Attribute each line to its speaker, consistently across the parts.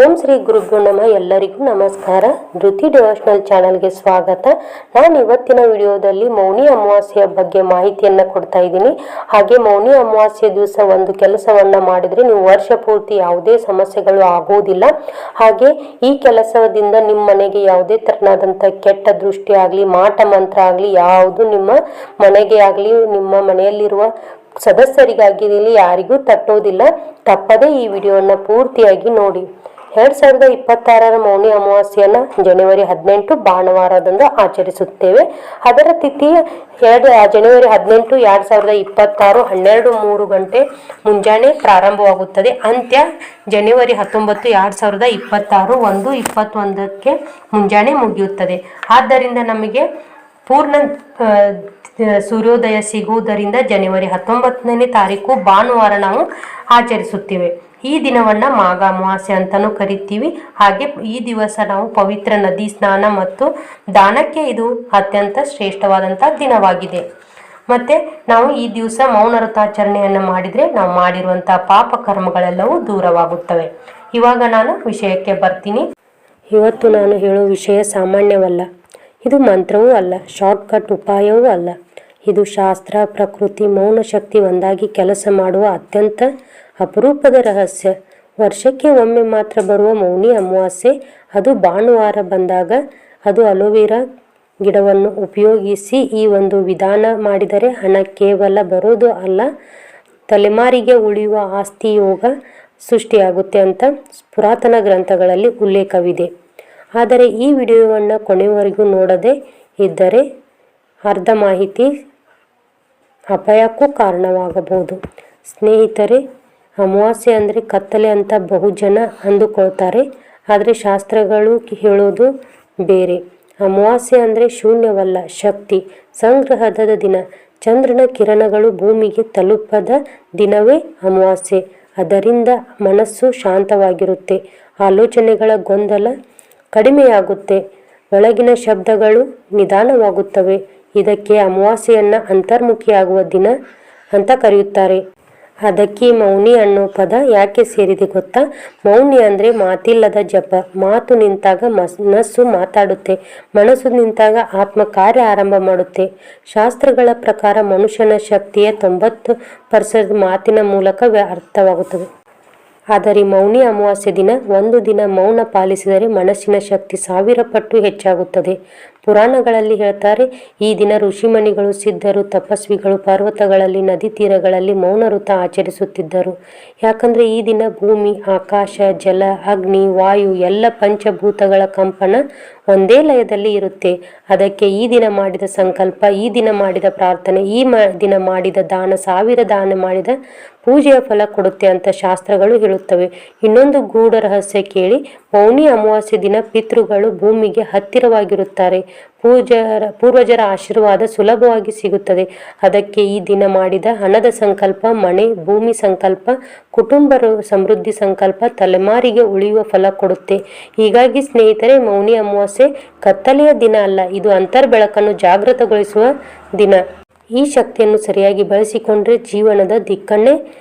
Speaker 1: ಓಂ ಶ್ರೀ ಗುರುಭ್ಯೋ ನಮಃ. ಎಲ್ಲರಿಗೂ ನಮಸ್ಕಾರ. ಧೃತಿ ಡಿವೋಷನಲ್ ಚಾನಲ್ಗೆ ಸ್ವಾಗತ. ನಾನು ಇವತ್ತಿನ ವಿಡಿಯೋದಲ್ಲಿ ಮೌನಿ ಅಮಾವಾಸ್ಯೆಯ ಬಗ್ಗೆ ಮಾಹಿತಿಯನ್ನು ಕೊಡ್ತಾ ಇದ್ದೀನಿ. ಹಾಗೆ ಮೌನಿ ಅಮಾವಾಸ್ಯೆ ದಿವಸ ಒಂದು ಕೆಲಸವನ್ನ ಮಾಡಿದ್ರೆ ನೀವು ವರ್ಷ ಪೂರ್ತಿ ಯಾವುದೇ ಸಮಸ್ಯೆಗಳು ಆಗುವುದಿಲ್ಲ. ಹಾಗೆ ಈ ಕೆಲಸದಿಂದ ನಿಮ್ಮ ಮನೆಗೆ ಯಾವುದೇ ತರನಾದಂಥ ಕೆಟ್ಟ ದೃಷ್ಟಿ ಆಗಲಿ, ಮಾಟ ಮಂತ್ರ ಆಗಲಿ ಯಾವುದು ನಿಮ್ಮ ಮನೆಗೆ ಆಗಲಿ, ನಿಮ್ಮ ಮನೆಯಲ್ಲಿರುವ ಸದಸ್ಯರಿಗಾಗಿರಲಿ ಯಾರಿಗೂ ತಟ್ಟೋದಿಲ್ಲ. ತಪ್ಪದೇ ಈ ವಿಡಿಯೋನ ಪೂರ್ತಿಯಾಗಿ ನೋಡಿ. 2026ರ ಮೌನಿ ಅಮಾವಾಸ್ಯೆಯನ್ನ ಜನವರಿ 18 ಭಾನುವಾರದಂದು ಆಚರಿಸುತ್ತೇವೆ. ಅದರ ತಿಥಿ ಜನವರಿ 18, 2026 12:03 ಗಂಟೆ ಮುಂಜಾನೆ ಪ್ರಾರಂಭವಾಗುತ್ತದೆ. ಅಂತ್ಯ ಜನವರಿ 19, 2026 1:21ಕ್ಕೆ ಮುಂಜಾನೆ ಮುಗಿಯುತ್ತದೆ. ಆದ್ದರಿಂದ ನಮಗೆ ಪೂರ್ಣ ಸೂರ್ಯೋದಯ ಸಿಗುವುದರಿಂದ ಜನವರಿ 19ನೇ ತಾರೀಕು ಭಾನುವಾರ ನಾವು ಆಚರಿಸುತ್ತೇವೆ. ಈ ದಿನವನ್ನ ಮಾಘ ಅಮಾವಾಸ್ಯೆ ಅಂತಾನೂ ಕರಿತೀವಿ. ಹಾಗೆ ಈ ದಿವಸ ನಾವು ಪವಿತ್ರ ನದಿ ಸ್ನಾನ ಮತ್ತು ದಾನಕ್ಕೆ ಇದು ಅತ್ಯಂತ ಶ್ರೇಷ್ಠವಾದಂಥ ದಿನವಾಗಿದೆ. ಮತ್ತೆ ನಾವು ಈ ದಿವಸ ಮೌನ ವ್ರತಾಚರಣೆಯನ್ನು ಮಾಡಿದ್ರೆ ನಾವು ಮಾಡಿರುವಂತಹ ಪಾಪ ಕರ್ಮಗಳೆಲ್ಲವೂ ದೂರವಾಗುತ್ತವೆ. ಇವಾಗ ನಾನು ವಿಷಯಕ್ಕೆ ಬರ್ತೀನಿ. ಇವತ್ತು ನಾನು ಹೇಳೋ ವಿಷಯ ಸಾಮಾನ್ಯವಲ್ಲ. ಇದು ಮಂತ್ರವೂ ಅಲ್ಲ, ಶಾರ್ಟ್ಕಟ್ ಉಪಾಯವೂ ಅಲ್ಲ. ಇದು ಶಾಸ್ತ್ರ, ಪ್ರಕೃತಿ, ಮೌನ ಶಕ್ತಿ ಒಂದಾಗಿ ಕೆಲಸ ಮಾಡುವ ಅತ್ಯಂತ ಅಪರೂಪದ ರಹಸ್ಯ. ವರ್ಷಕ್ಕೆ ಒಮ್ಮೆ ಮಾತ್ರ ಬರುವ ಮೌನಿ ಅಮಾವಾಸ್ಯೆ, ಅದು ಭಾನುವಾರ ಬಂದಾಗ. ಅದು ಅಲೋವೆರಾ ಗಿಡವನ್ನು ಉಪಯೋಗಿಸಿ ಈ ಒಂದು ವಿಧಾನ ಮಾಡಿದರೆ ಹಣ ಕೇವಲ ಬರೋದು ಅಲ್ಲ, ತಲೆಮಾರಿಗೆ ಉಳಿಯುವ ಆಸ್ತಿ ಯೋಗ ಸೃಷ್ಟಿಯಾಗುತ್ತೆ ಅಂತ ಪುರಾತನ ಗ್ರಂಥಗಳಲ್ಲಿ ಉಲ್ಲೇಖವಿದೆ. ಆದರೆ ಈ ವಿಡಿಯೋವನ್ನು ಕೊನೆಯವರೆಗೂ ನೋಡದೆ ಇದ್ದರೆ ಅರ್ಧ ಮಾಹಿತಿ ಅಪಾಯಕ್ಕೂ ಕಾರಣವಾಗಬಹುದು. ಸ್ನೇಹಿತರೆ, ಅಮಾವಾಸ್ಯೆ ಅಂದರೆ ಕತ್ತಲೆ ಅಂತ ಬಹುಜನ ಅಂದುಕೊಳ್ತಾರೆ. ಆದರೆ ಶಾಸ್ತ್ರಗಳು ಹೇಳೋದು ಬೇರೆ. ಅಮಾವಾಸ್ಯೆ ಅಂದರೆ ಶೂನ್ಯವಲ್ಲ, ಶಕ್ತಿ ಸಂಗ್ರಹದ ದಿನ. ಚಂದ್ರನ ಕಿರಣಗಳು ಭೂಮಿಗೆ ತಲುಪದ ದಿನವೇ ಅಮಾವಾಸ್ಯೆ. ಅದರಿಂದ ಮನಸ್ಸು ಶಾಂತವಾಗಿರುತ್ತೆ, ಆಲೋಚನೆಗಳ ಗೊಂದಲ ಕಡಿಮೆಯಾಗುತ್ತೆ, ಒಳಗಿನ ಶಬ್ದಗಳು ನಿಧಾನವಾಗುತ್ತವೆ. ಇದಕ್ಕೆ ಅಮಾವಾಸ್ಯೆಯನ್ನು ಅಂತರ್ಮುಖಿಯಾಗುವ ದಿನ ಅಂತ ಕರೆಯುತ್ತಾರೆ. ಅದಕ್ಕೆ ಮೌನಿ ಅನ್ನೋ ಪದ ಯಾಕೆ ಸೇರಿದೆ ಗೊತ್ತಾ? ಮೌನಿ ಅಂದರೆ ಮಾತಿಲ್ಲದ ಜಪ. ಮಾತು ನಿಂತಾಗ ಮನಸ್ಸು ಮಾತಾಡುತ್ತೆ, ಮನಸ್ಸು ನಿಂತಾಗ ಆತ್ಮ ಕಾರ್ಯ ಆರಂಭ ಮಾಡುತ್ತೆ. ಶಾಸ್ತ್ರಗಳ ಪ್ರಕಾರ ಮನುಷ್ಯನ ಶಕ್ತಿಯ 90% ಮಾತಿನ ಮೂಲಕ ಅರ್ಥವಾಗುತ್ತದೆ. ಆದರೆ ಮೌನಿ ಅಮಾವಾಸ್ಯೆ ದಿನ ಒಂದು ದಿನ ಮೌನ ಪಾಲಿಸಿದರೆ ಮನಸ್ಸಿನ ಶಕ್ತಿ 1000 ಪಟ್ಟು ಹೆಚ್ಚಾಗುತ್ತದೆ. ಪುರಾಣಗಳಲ್ಲಿ ಹೇಳ್ತಾರೆ, ಈ ದಿನ ಋಷಿಮಣಿಗಳು, ಸಿದ್ಧರು, ತಪಸ್ವಿಗಳು ಪರ್ವತಗಳಲ್ಲಿ, ನದಿ ತೀರಗಳಲ್ಲಿ ಮೌನ ವ್ರತ ಆಚರಿಸುತ್ತಿದ್ದರು. ಯಾಕಂದ್ರೆ ಈ ದಿನ ಭೂಮಿ, ಆಕಾಶ, ಜಲ, ಅಗ್ನಿ, ವಾಯು ಎಲ್ಲ ಪಂಚಭೂತಗಳ ಕಂಪನ ಒಂದೇ ಲಯದಲ್ಲಿ ಇರುತ್ತೆ. ಅದಕ್ಕೆ ಈ ದಿನ ಮಾಡಿದ ಸಂಕಲ್ಪ, ಈ ದಿನ ಮಾಡಿದ ಪ್ರಾರ್ಥನೆ, ಈ ದಿನ ಮಾಡಿದ ದಾನ 1000 ದಾನ ಮಾಡಿದ ಪೂಜೆಯ ಫಲ ಕೊಡುತ್ತೆ ಅಂತ ಶಾಸ್ತ್ರಗಳು ಹೇಳುತ್ತವೆ. ಇನ್ನೊಂದು ಗೂಢ ರಹಸ್ಯ ಕೇಳಿ. ಮೌನಿ ಅಮಾವಾಸ್ಯೆ ದಿನ ಪಿತೃಗಳು ಭೂಮಿಗೆ ಹತ್ತಿರವಾಗಿರುತ್ತಾರೆ. ಪೂರ್ವಜರ ಆಶೀರ್ವಾದ ಸುಲಭವಾಗಿ ಸಿಗುತ್ತದೆ. ಅದಕ್ಕೆ ಈ ದಿನ ಮಾಡಿದ ಹಣದ ಸಂಕಲ್ಪ, ಮನೆ, ಭೂಮಿ ಸಂಕಲ್ಪ, ಕುಟುಂಬ ಸಮೃದ್ಧಿ ಸಂಕಲ್ಪ ತಲೆಮಾರಿಗೆ ಉಳಿಯುವ ಫಲ ಕೊಡುತ್ತೆ. ಹೀಗಾಗಿ ಸ್ನೇಹಿತರೆ, ಮೌನಿ ಅಮಾವಾಸ್ಯೆ ಕತ್ತಲೆಯ ದಿನ ಅಲ್ಲ, ಇದು ಅಂತರ್ಬೆಳಕನ್ನು ಜಾಗೃತಗೊಳಿಸುವ ದಿನ. ಈ ಶಕ್ತಿಯನ್ನು ಸರಿಯಾಗಿ ಬಳಸಿಕೊಂಡ್ರೆ ಜೀವನದ ದಿಕ್ಕನ್ನೇ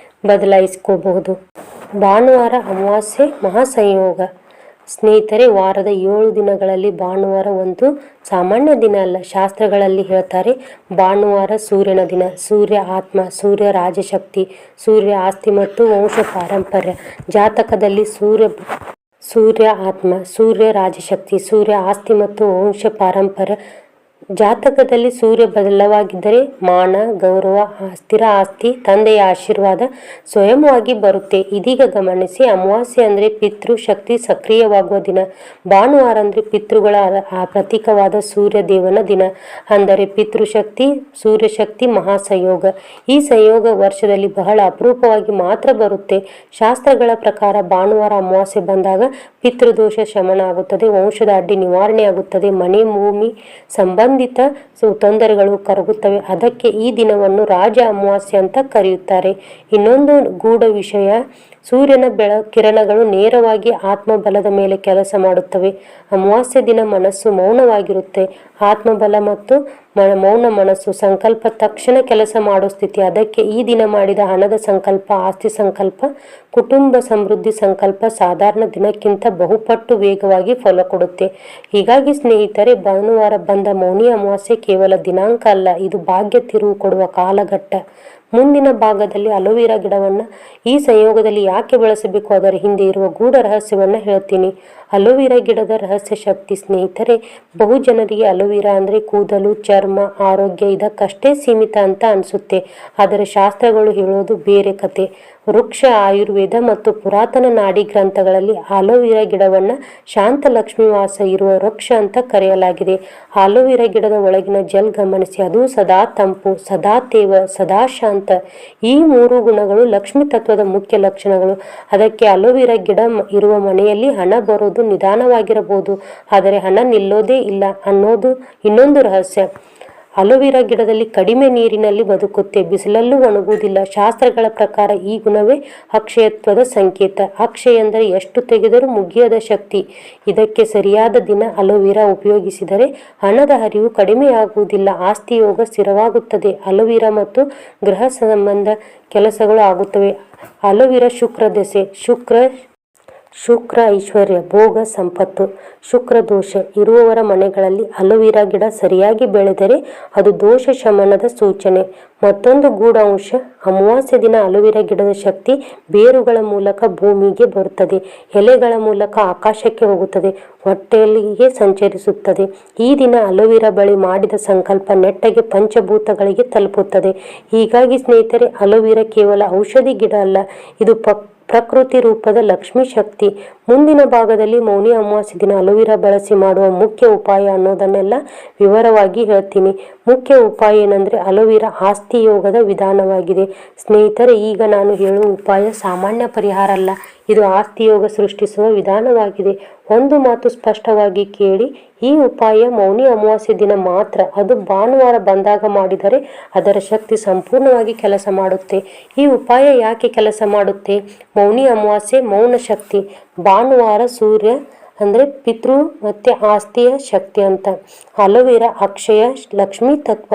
Speaker 1: ಬದಲಾಯಿಸ್ಕೋಬಹುದು. ಭಾನುವಾರ ಅಮಾವಾಸ್ಯೆ ಮಹಾಸಂಯೋಗ. ಸ್ನೇಹಿತರೆ, ವಾರದ 7 ದಿನಗಳಲ್ಲಿ ಭಾನುವಾರ ಒಂದು ಸಾಮಾನ್ಯ ದಿನ ಅಲ್ಲ. ಶಾಸ್ತ್ರಗಳಲ್ಲಿ ಹೇಳ್ತಾರೆ, ಭಾನುವಾರ ಸೂರ್ಯನ ದಿನ. ಸೂರ್ಯ ಆತ್ಮ, ಸೂರ್ಯ ರಾಜಶಕ್ತಿ, ಸೂರ್ಯ ಆಸ್ತಿ ಮತ್ತು ವಂಶ ಪಾರಂಪರ್ಯ. ಜಾತಕದಲ್ಲಿ ಸೂರ್ಯ ಆತ್ಮ, ಸೂರ್ಯ ರಾಜಶಕ್ತಿ, ಸೂರ್ಯ ಆಸ್ತಿ ಮತ್ತು ವಂಶ ಪಾರಂಪರ್ಯ. ಜಾತಕದಲ್ಲಿ ಸೂರ್ಯ ಬದಲವಾಗಿದ್ದರೆ ಮಾನ, ಗೌರವ, ಸ್ಥಿರ ಆಸ್ತಿ, ತಂದೆಯ ಆಶೀರ್ವಾದ ಸ್ವಯಂವಾಗಿ ಬರುತ್ತೆ. ಇದೀಗ ಗಮನಿಸಿ, ಅಮಾವಾಸ್ಯೆ ಅಂದರೆ ಪಿತೃ ಶಕ್ತಿ ಸಕ್ರಿಯವಾಗುವ ದಿನ. ಭಾನುವಾರ ಅಂದರೆ ಪಿತೃಗಳ ಪ್ರತೀಕವಾದ ಸೂರ್ಯ ದೇವನ ದಿನ. ಅಂದರೆ ಪಿತೃಶಕ್ತಿ, ಸೂರ್ಯಶಕ್ತಿ ಮಹಾಸಂಯೋಗ. ಈ ಸಂಯೋಗ ವರ್ಷದಲ್ಲಿ ಬಹಳ ಅಪರೂಪವಾಗಿ ಮಾತ್ರ ಬರುತ್ತೆ. ಶಾಸ್ತ್ರಗಳ ಪ್ರಕಾರ ಭಾನುವಾರ ಅಮಾವಾಸ್ಯೆ ಬಂದಾಗ ಪಿತೃದೋಷ ಶಮನ ಆಗುತ್ತದೆ, ವಂಶದ ಅಡ್ಡಿ ನಿವಾರಣೆ ಆಗುತ್ತದೆ, ಮನೆ, ಭೂಮಿ ಸಂಬಂಧಿತ ತೊಂದರೆಗಳು ಕರಗುತ್ತವೆ. ಅದಕ್ಕೆ ಈ ದಿನವನ್ನು ರಾಜ ಅಮಾವಾಸ್ಯೆ ಅಂತ ಕರೆಯುತ್ತಾರೆ. ಇನ್ನೊಂದು ಗೂಢ ವಿಷಯ, ಸೂರ್ಯನ ಕಿರಣಗಳು ನೇರವಾಗಿ ಆತ್ಮಬಲದ ಮೇಲೆ ಕೆಲಸ ಮಾಡುತ್ತವೆ. ಅಮಾವಾಸ್ಯೆ ದಿನ ಮನಸ್ಸು ಮೌನವಾಗಿರುತ್ತೆ. ಆತ್ಮಬಲ ಮತ್ತು ಮೌನ ಮನಸ್ಸು ಸಂಕಲ್ಪ ತಕ್ಷಣ ಕೆಲಸ ಮಾಡೋ ಸ್ಥಿತಿ. ಅದಕ್ಕೆ ಈ ದಿನ ಮಾಡಿದ ಹಣದ ಸಂಕಲ್ಪ, ಆಸ್ತಿ ಸಂಕಲ್ಪ, ಕುಟುಂಬ ಸಮೃದ್ಧಿ ಸಂಕಲ್ಪ ಸಾಧಾರಣ ದಿನಕ್ಕಿಂತ ಬಹುಪಟ್ಟು ವೇಗವಾಗಿ ಫಲ ಕೊಡುತ್ತೆ. ಹೀಗಾಗಿ ಸ್ನೇಹಿತರೆ, ಭಾನುವಾರ ಬಂದ ಮೌನಿ ಅಮಾವಾಸ್ಯೆ ಕೇವಲ ದಿನಾಂಕ ಅಲ್ಲ, ಇದು ಭಾಗ್ಯ ತಿರುವು ಕೊಡುವ ಕಾಲಘಟ್ಟ. ಮುಂದಿನ ಭಾಗದಲ್ಲಿ ಅಲೋವೆರಾ ಗಿಡವನ್ನು ಈ ಸಂಯೋಗದಲ್ಲಿ ಯಾಕೆ ಬೆಳೆಸಬೇಕು, ಅದರ ಹಿಂದೆ ಇರುವ ಗೂಢ ರಹಸ್ಯವನ್ನು ಹೇಳ್ತೀನಿ. ಅಲೋವೆರಾ ಗಿಡದ ರಹಸ್ಯ ಶಕ್ತಿ ಸ್ನೇಹಿತರೆ, ಬಹು ಜನರಿಗೆ ಅಲೋವೆರಾ ಅಂದರೆ ಕೂದಲು, ಚರ್ಮ, ಆರೋಗ್ಯ ಇದಕ್ಕಷ್ಟೇ ಸೀಮಿತ ಅಂತ ಅನಿಸುತ್ತೆ. ಆದರೆ ಶಾಸ್ತ್ರಗಳು ಹೇಳೋದು ಬೇರೆ ಕತೆ. ವೃಕ್ಷ, ಆಯುರ್ವೇದ ಮತ್ತು ಪುರಾತನ ನಾಡಿ ಗ್ರಂಥಗಳಲ್ಲಿ ಅಲೋವೆರಾ ಗಿಡವನ್ನು ಶಾಂತ ಲಕ್ಷ್ಮೀ ವಾಸ ಇರುವ ವೃಕ್ಷ ಅಂತ ಕರೆಯಲಾಗಿದೆ. ಅಲೋವೆರಾ ಗಿಡದ ಒಳಗಿನ ಜೆಲ್ ಗಮನಿಸಿ, ಅದು ಸದಾ ತಂಪು, ಸದಾ ತೇವ, ಸದಾ ಶಾಂತ. ಈ ಮೂರು ಗುಣಗಳು ಲಕ್ಷ್ಮೀ ತತ್ವದ ಮುಖ್ಯ ಲಕ್ಷಣಗಳು. ಅದಕ್ಕೆ ಅಲೋವೆರಾ ಗಿಡ ಇರುವ ಮನೆಯಲ್ಲಿ ಹಣ ಬರೋದು ನಿಧಾನವಾಗಿರಬಹುದು, ಆದರೆ ಹಣ ನಿಲ್ಲೋದೇ ಇಲ್ಲ ಅನ್ನೋದು ಇನ್ನೊಂದು ರಹಸ್ಯ. ಅಲೋವೆರಾ ಗಿಡದಲ್ಲಿ ಕಡಿಮೆ ನೀರಿನಲ್ಲಿ ಬದುಕುತ್ತೆ, ಬಿಸಿಲಲ್ಲೂ ಒಣಗುವುದಿಲ್ಲ. ಶಾಸ್ತ್ರಗಳ ಪ್ರಕಾರ ಈ ಗುಣವೇ ಅಕ್ಷಯತ್ವದ ಸಂಕೇತ. ಅಕ್ಷಯ ಎಂದರೆ ಎಷ್ಟು ತೆಗೆದರೂ ಮುಗಿಯದ ಶಕ್ತಿ. ಇದಕ್ಕೆ ಸರಿಯಾದ ದಿನ ಅಲೋವೆರಾ ಉಪಯೋಗಿಸಿದರೆ ಹಣದ ಹರಿವು ಕಡಿಮೆಯಾಗುವುದಿಲ್ಲ, ಆಸ್ತಿ ಯೋಗ ಸ್ಥಿರವಾಗುತ್ತದೆ. ಅಲೋವೆರಾ ಮತ್ತು ಗೃಹ ಸಂಬಂಧ ಕೆಲಸಗಳು ಆಗುತ್ತವೆ. ಅಲೋವೆರಾ ಶುಕ್ರ ದೆಸೆ. ಶುಕ್ರ ಐಶ್ವರ್ಯ, ಭೋಗ, ಸಂಪತ್ತು. ಶುಕ್ರ ದೋಷ ಇರುವವರ ಮನೆಗಳಲ್ಲಿ ಅಲೋವೆರಾ ಗಿಡ ಸರಿಯಾಗಿ ಬೆಳೆದರೆ ಅದು ದೋಷ ಶಮನದ ಸೂಚನೆ. ಮತ್ತೊಂದು ಗೂಢ ಅಂಶ, ಅಮಾವಾಸ್ಯೆ ದಿನ ಅಲೋವೆರಾ ಗಿಡದ ಶಕ್ತಿ ಬೇರುಗಳ ಮೂಲಕ ಭೂಮಿಗೆ ಬರುತ್ತದೆ, ಎಲೆಗಳ ಮೂಲಕ ಆಕಾಶಕ್ಕೆ ಹೋಗುತ್ತದೆ, ಹೊಟ್ಟೆಯಲ್ಲಿಗೆ ಸಂಚರಿಸುತ್ತದೆ. ಈ ದಿನ ಅಲೋವೆರಾ ಬಳಿ ಮಾಡಿದ ಸಂಕಲ್ಪ ನೆಟ್ಟಗೆ ಪಂಚಭೂತಗಳಿಗೆ ತಲುಪುತ್ತದೆ. ಹೀಗಾಗಿ ಸ್ನೇಹಿತರೆ, ಅಲೋವೆರಾ ಕೇವಲ ಔಷಧಿ ಗಿಡ ಅಲ್ಲ, ಇದು ಪ್ರಕೃತಿ ರೂಪದ ಲಕ್ಷ್ಮೀ ಶಕ್ತಿ. ಮುಂದಿನ ಭಾಗದಲ್ಲಿ ಮೌನಿ ಅಮಾವಾಸ್ಯೆ ದಿನ ಅಲೋವೆರಾ ಬಳಸಿ ಮಾಡುವ ಮುಖ್ಯ ಉಪಾಯ ಅನ್ನೋದನ್ನೆಲ್ಲ ವಿವರವಾಗಿ ಹೇಳ್ತೀನಿ. ಮುಖ್ಯ ಉಪಾಯ ಏನಂದ್ರೆ, ಅಲೋವೆರಾ ಆಸ್ತಿ ಯೋಗದ ವಿಧಾನವಾಗಿದೆ. ಸ್ನೇಹಿತರೆ, ಈಗ ನಾನು ಹೇಳುವ ಉಪಾಯ ಸಾಮಾನ್ಯ ಪರಿಹಾರ ಅಲ್ಲ, ಇದು ಆಸ್ತಿ ಯೋಗ ಸೃಷ್ಟಿಸುವ ವಿಧಾನವಾಗಿದೆ. ಒಂದು ಮಾತು ಸ್ಪಷ್ಟವಾಗಿ ಕೇಳಿ, ಈ ಉಪಾಯ ಮೌನಿ ಅಮಾವಾಸ್ಯೆ ದಿನ ಮಾತ್ರ, ಅದು ಭಾನುವಾರ ಬಂದಾಗ ಮಾಡಿದರೆ ಅದರ ಶಕ್ತಿ ಸಂಪೂರ್ಣವಾಗಿ ಕೆಲಸ ಮಾಡುತ್ತೆ. ಈ ಉಪಾಯ ಯಾಕೆ ಕೆಲಸ ಮಾಡುತ್ತೆ? ಮೌನಿ ಅಮಾವಾಸ್ಯೆ ಮೌನ ಶಕ್ತಿ, ಭಾನುವಾರ ಸೂರ್ಯ ಅಂದರೆ ಪಿತೃ ಮತ್ತು ಆಸ್ತಿಯ ಶಕ್ತಿ ಅಂತ. ಅಲೋವೆರಾ ಅಕ್ಷಯ, ಲಕ್ಷ್ಮೀ ತತ್ವ.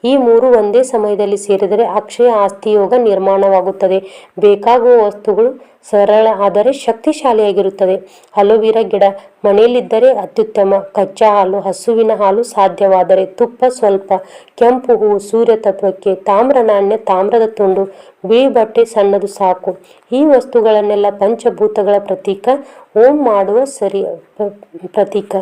Speaker 1: ಈ ಮೂರು ಒಂದೇ ಸಮಯದಲ್ಲಿ ಸೇರಿದರೆ ಅಕ್ಷಯ ಆಸ್ತಿ ಯೋಗ ನಿರ್ಮಾಣವಾಗುತ್ತದೆ. ಬೇಕಾಗುವ ವಸ್ತುಗಳು ಸರಳ ಆದರೆ ಶಕ್ತಿಶಾಲಿಯಾಗಿರುತ್ತದೆ. ಅಲೋವೆರಾ ಗಿಡ ಮನೆಯಲ್ಲಿದ್ದರೆ ಅತ್ಯುತ್ತಮ. ಕಚ್ಚಾ ಹಾಲು, ಹಸುವಿನ ಹಾಲು, ಸಾಧ್ಯವಾದರೆ ತುಪ್ಪ ಸ್ವಲ್ಪ, ಕೆಂಪು ಹೂವು ಸೂರ್ಯ ತತ್ವಕ್ಕೆ, ತಾಮ್ರ ನಾಣ್ಯ, ತಾಮ್ರದ ತುಂಡು, ಬಿಳಿ ಬಟ್ಟೆ ಸಣ್ಣದು ಸಾಕು. ಈ ವಸ್ತುಗಳನ್ನೆಲ್ಲ ಪಂಚಭೂತಗಳ ಪ್ರತೀಕ, ಓಂ ಮಾಡುವ ಪ್ರತೀಕ.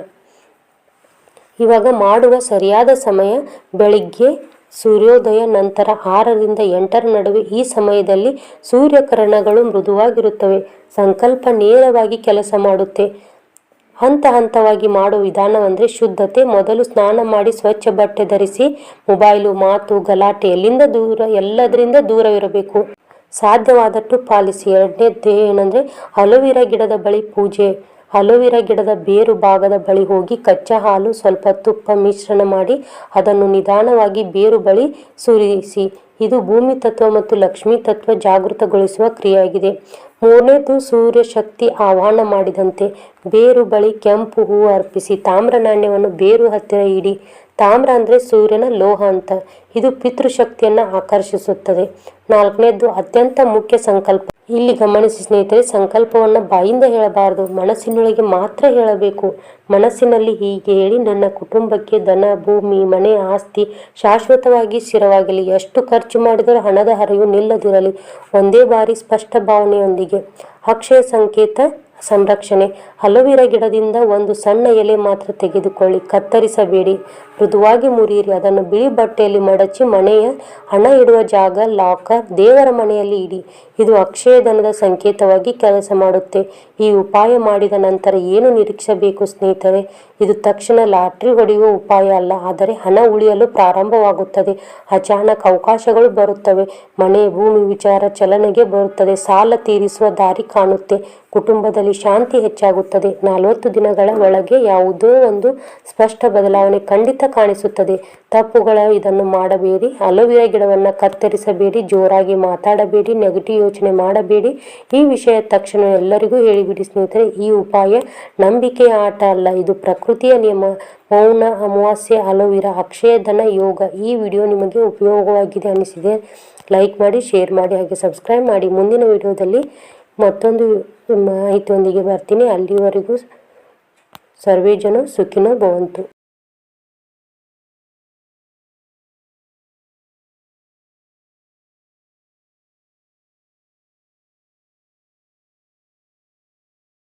Speaker 1: ಇವಾಗ ಮಾಡುವ ಸರಿಯಾದ ಸಮಯ ಬೆಳಿಗ್ಗೆ ಸೂರ್ಯೋದಯ ನಂತರ 6ರಿಂದ 8ರ ನಡುವೆ. ಈ ಸಮಯದಲ್ಲಿ ಸೂರ್ಯಕಿರಣಗಳು ಮೃದುವಾಗಿರುತ್ತವೆ. ಸಂಕಲ್ಪ ನೇರವಾಗಿ ಕೆಲಸ ಮಾಡುತ್ತೆ. ಹಂತ ಹಂತವಾಗಿ ಮಾಡೋ ವಿಧಾನವಂದರೆ ಶುದ್ಧತೆ. ಮೊದಲು ಸ್ನಾನ ಮಾಡಿ ಸ್ವಚ್ಛ ಬಟ್ಟೆ ಧರಿಸಿ, ಮೊಬೈಲು, ಮಾತು, ಗಲಾಟೆ ಎಲ್ಲದರಿಂದ ದೂರವಿರಬೇಕು. ಸಾಧ್ಯವಾದಷ್ಟು ಪಾಲಿಸಿ. ಎರಡನೇದು ಏನಂದರೆ ಅಲೋವೆರಾ ಗಿಡದ ಬಳಿ ಪೂಜೆ. ಅಲೋವೆರಾ ಗಿಡದ ಬೇರು ಭಾಗದ ಬಳಿ ಹೋಗಿ ಕಚ್ಚಾ ಹಾಲು, ಸ್ವಲ್ಪ ತುಪ್ಪ ಮಿಶ್ರಣ ಮಾಡಿ ಅದನ್ನು ನಿಧಾನವಾಗಿ ಬೇರು ಬಳಿ ಸುರಿಸಿ. ಇದು ಭೂಮಿ ತತ್ವ ಮತ್ತು ಲಕ್ಷ್ಮೀ ತತ್ವ ಜಾಗೃತಗೊಳಿಸುವ ಕ್ರಿಯೆಯಾಗಿದೆ. ಮೂರನೇದು ಸೂರ್ಯ ಶಕ್ತಿ ಆಹ್ವಾನ ಮಾಡಿದಂತೆ. ಬೇರು ಬಳಿ ಕೆಂಪು ಹೂವು ಅರ್ಪಿಸಿ ತಾಮ್ರ ನಾಣ್ಯವನ್ನು ಬೇರು ಹತ್ತಿರ ಇಡಿ. ತಾಮ್ರ ಅಂದರೆ ಸೂರ್ಯನ ಲೋಹ ಅಂತ. ಇದು ಪಿತೃಶಕ್ತಿಯನ್ನು ಆಕರ್ಷಿಸುತ್ತದೆ. ನಾಲ್ಕನೇದು ಅತ್ಯಂತ ಮುಖ್ಯ ಸಂಕಲ್ಪ. ಇಲ್ಲಿ ಗಮನಿಸಿ ಸ್ನೇಹಿತರೆ, ಸಂಕಲ್ಪವನ್ನು ಬಾಯಿಂದ ಹೇಳಬಾರದು, ಮನಸ್ಸಿನೊಳಗೆ ಮಾತ್ರ ಹೇಳಬೇಕು. ಮನಸ್ಸಿನಲ್ಲಿ ಹೀಗೆ ಹೇಳಿ, ನನ್ನ ಕುಟುಂಬಕ್ಕೆ ಧನ, ಭೂಮಿ, ಮನೆ, ಆಸ್ತಿ ಶಾಶ್ವತವಾಗಿ ಸ್ಥಿರವಾಗಲಿ. ಎಷ್ಟು ಖರ್ಚು ಮಾಡಿದರೂ ಹಣದ ಹರಿವು ನಿಲ್ಲದಿರಲಿ. ಒಂದೇ ಬಾರಿ ಸ್ಪಷ್ಟ ಭಾವನೆಯೊಂದಿಗೆ. ಅಕ್ಷಯ ಸಂಕೇತ ಸಂರಕ್ಷಣೆ. ಅಲೋವೆರಾ ಗಿಡದಿಂದ ಒಂದು ಸಣ್ಣ ಎಲೆ ಮಾತ್ರ ತೆಗೆದುಕೊಳ್ಳಿ, ಕತ್ತರಿಸಬೇಡಿ. ಮೃದುವಾಗಿ ಮುರಿಯಿರಿ. ಅದನ್ನು ಬಿಳಿ ಬಟ್ಟೆಯಲ್ಲಿ ಮಡಚಿ ಮನೆಯ ಹಣ ಇಡುವ ಜಾಗ, ಲಾಕರ್, ದೇವರ ಮನೆಯಲ್ಲಿ ಇಡಿ. ಇದು ಅಕ್ಷಯ ಧನದ ಸಂಕೇತವಾಗಿ ಕೆಲಸ ಮಾಡುತ್ತೆ. ಈ ಉಪಾಯ ಮಾಡಿದ ನಂತರ ಏನು ನಿರೀಕ್ಷಿಸಬೇಕು ಸ್ನೇಹಿತರೆ? ಇದು ತಕ್ಷಣ ಲಾಟ್ರಿ ಹೊಡೆಯುವ ಉಪಾಯ ಅಲ್ಲ, ಆದರೆ ಹಣ ಉಳಿಯಲು ಪ್ರಾರಂಭವಾಗುತ್ತದೆ. ಅಚಾನಕ್ ಅವಕಾಶಗಳು ಬರುತ್ತವೆ. ಮನೆ, ಭೂಮಿ ವಿಚಾರ ಚಲನೆಗೆ ಬರುತ್ತದೆ. ಸಾಲ ತೀರಿಸುವ ದಾರಿ ಕಾಣುತ್ತೆ. ಕುಟುಂಬದಲ್ಲಿ ಜೀವನದಲ್ಲಿ ಶಾಂತಿ ಹೆಚ್ಚಾಗುತ್ತದೆ. 40 ದಿನಗಳ ಒಳಗೆ ಯಾವುದೋ ಒಂದು ಸ್ಪಷ್ಟ ಬದಲಾವಣೆ ಖಂಡಿತ ಕಾಣಿಸುತ್ತದೆ. ತಪ್ಪುಗಳು ಇದನ್ನು ಮಾಡಬೇಡಿ. ಅಲೋವೆರಾ ಗಿಡವನ್ನು ಕತ್ತರಿಸಬೇಡಿ, ಜೋರಾಗಿ ಮಾತಾಡಬೇಡಿ, ನೆಗೆಟಿವ್ ಯೋಚನೆ ಮಾಡಬೇಡಿ. ಈ ವಿಷಯ ತಕ್ಷಣ ಎಲ್ಲರಿಗೂ ಹೇಳಿಬಿಡಿ ಸ್ನೇಹಿತರೆ. ಈ ಉಪಾಯ ನಂಬಿಕೆಯ ಆಟ ಅಲ್ಲ, ಇದು ಪ್ರಕೃತಿಯ ನಿಯಮ. ಮೌನ ಅಮಾವಾಸ್ಯೆ, ಅಲೋವೆರಾ, ಅಕ್ಷಯ ಧನ, ಯೋಗ. ಈ ವಿಡಿಯೋ ನಿಮಗೆ ಉಪಯೋಗವಾಗಿದೆ ಅನಿಸಿದೆ ಲೈಕ್ ಮಾಡಿ, ಶೇರ್ ಮಾಡಿ, ಹಾಗೆ ಸಬ್ಸ್ಕ್ರೈಬ್ ಮಾಡಿ. ಮುಂದಿನ ವಿಡಿಯೋದಲ್ಲಿ ಮತ್ತೊಂದು ಮಾಹಿತಿಯೊಂದಿಗೆ ಬರ್ತೀನಿ. ಅಲ್ಲಿವರೆಗೂ ಸರ್ವೇ ಜನ ಸುಖಿನೋ ಭವಂತು.